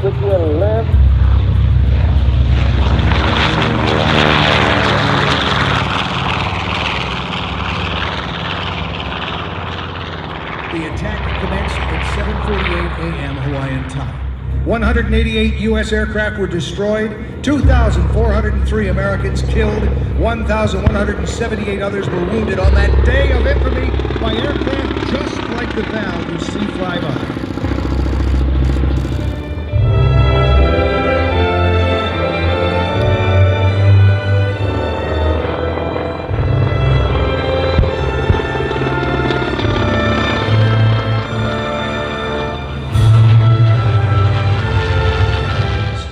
to your left. The attack commenced at 7:48 a.m. Hawaiian time. 188 U.S. aircraft were destroyed, 2,403 Americans killed, 1,178 others were wounded on that day of infamy by aircraft just like the Val you see fly by.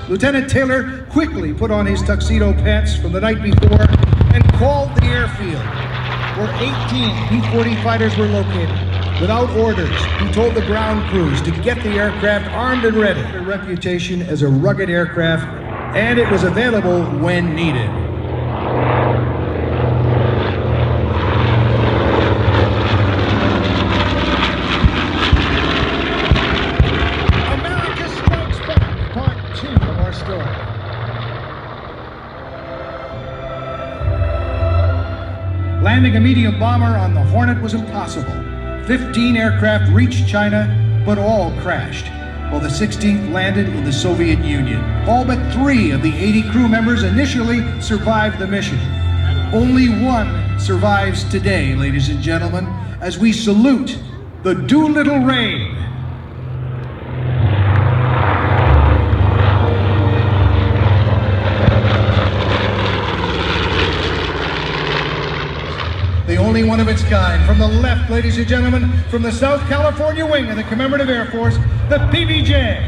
Lieutenant Taylor quickly put on his tuxedo pants from the night before and called the airfield, where 18 P-40 fighters were located. Without orders, he told the ground crews to get the aircraft armed and ready. A reputation as a rugged aircraft, and it was available when needed. Landing a medium bomber on the Hornet was impossible. 15 aircraft reached China, but all crashed, while the 16th landed in the Soviet Union. All but 3 of the 80 crew members initially survived the mission. Only one survives today, ladies and gentlemen, as we salute the Doolittle Raid. The only one of its kind. From the left, ladies and gentlemen, from the South California wing of the Commemorative Air Force, the PBJ.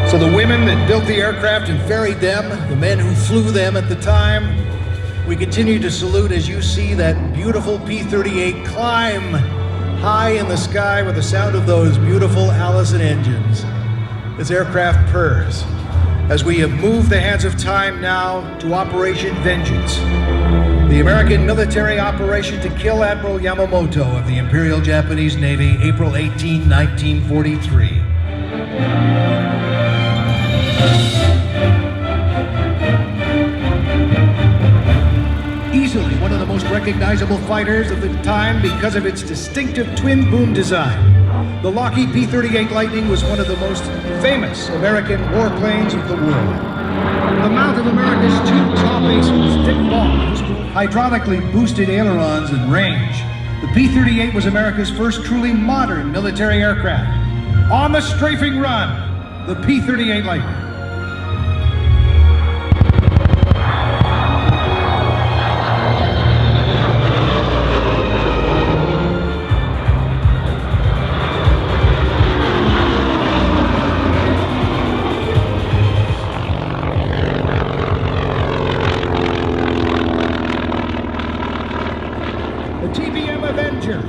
So the women that built the aircraft and ferried them, the men who flew them at the time, we continue to salute as you see that beautiful P-38 climb high in the sky with the sound of those beautiful Allison engines. This aircraft purrs as we have moved the hands of time now to Operation Vengeance, the American military operation to kill Admiral Yamamoto of the Imperial Japanese Navy, April 18, 1943. Easily one of the most recognizable fighters of the time because of its distinctive twin boom design. The Lockheed P-38 Lightning was one of the most famous American warplanes of the world. The mount of America's 2 top aces, thick bombs, hydraulically boosted ailerons and range. The P-38 was America's first truly modern military aircraft. On the strafing run, the P-38 Lightning. Avenger.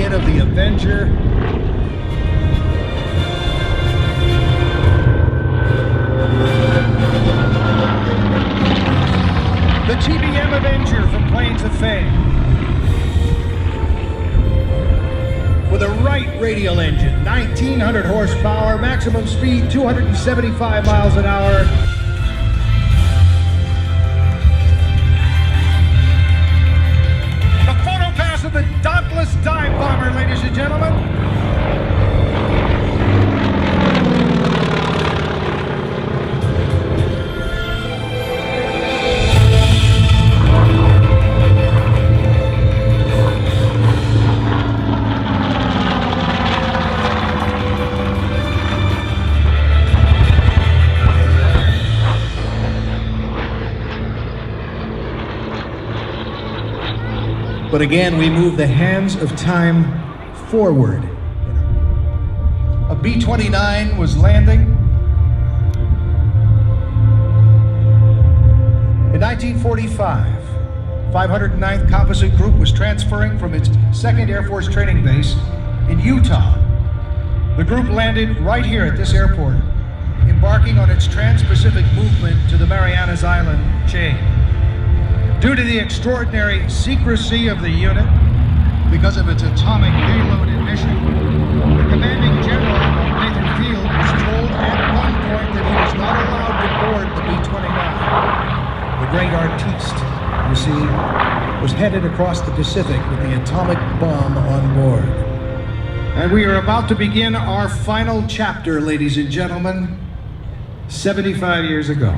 Of the Avenger. The TBM Avenger from Planes of Fame. With a Wright radial engine, 1,900 horsepower, maximum speed 275 miles an hour. But again, we move the hands of time forward. A B-29 was landing. In 1945, 509th Composite Group was transferring from its 2nd Air Force Training Base in Utah. The group landed right here at this airport, embarking on its trans-Pacific movement to the Marianas Island chain. Due to the extraordinary secrecy of the unit, because of its atomic payload and mission, the commanding general, Nathan Field, was told at gunpoint that he was not allowed to board the B-29. The great artiste, you see, was headed across the Pacific with the atomic bomb on board. And we are about to begin our final chapter, ladies and gentlemen, 75 years ago.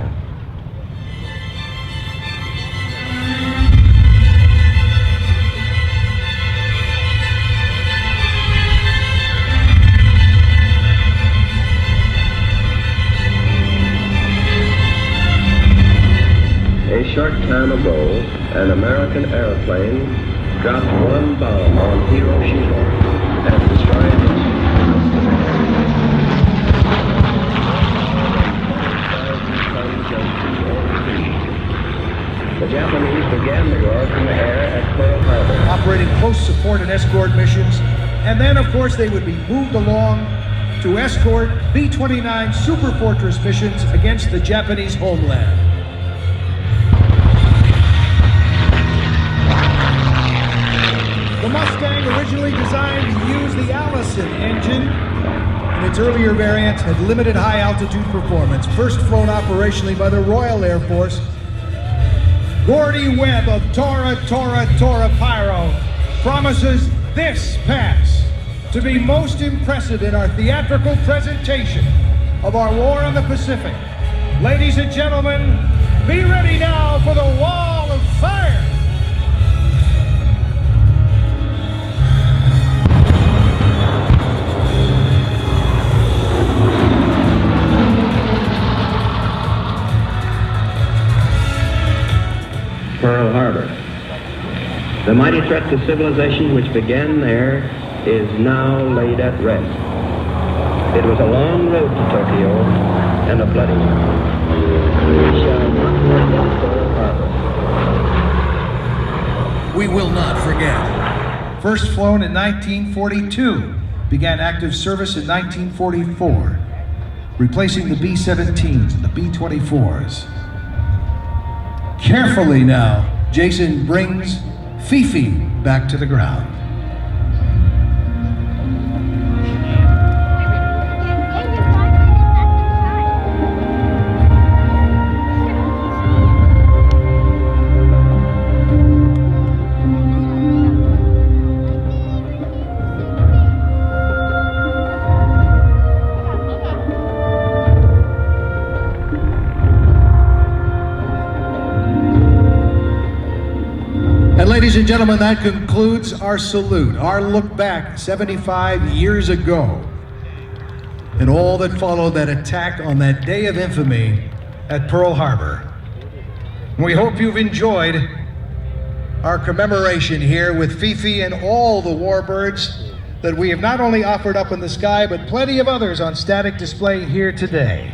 A short time ago, an American airplane dropped one bomb on Hiroshima and destroyed it. The Japanese began the war from the air at Pearl Harbor, operating close support and escort missions, and then, of course, they would be moved along to escort B-29 Superfortress missions against the Japanese homeland. The Mustang, originally designed to use the Allison engine, in its earlier variants had limited high-altitude performance. First flown operationally by the Royal Air Force, Gordy Webb of Tora Pyro promises this pass to be most impressive in our theatrical presentation of our war on the Pacific. Ladies and gentlemen, be ready now for the Wall of Fire! Pearl Harbor. The mighty threat to civilization which began there is now laid at rest. It was a long road to Tokyo and a bloody one. We shall not forget Pearl Harbor. We will not forget. First flown in 1942, began active service in 1944, replacing the B-17s and the B-24s. Carefully now, Jason brings FiFi back to the ground. Ladies and gentlemen, that concludes our salute, our look back 75 years ago, and all that followed that attack on that day of infamy at Pearl Harbor. We hope you've enjoyed our commemoration here with FiFi and all the Warbirds that we have not only offered up in the sky, but plenty of others on static display here today.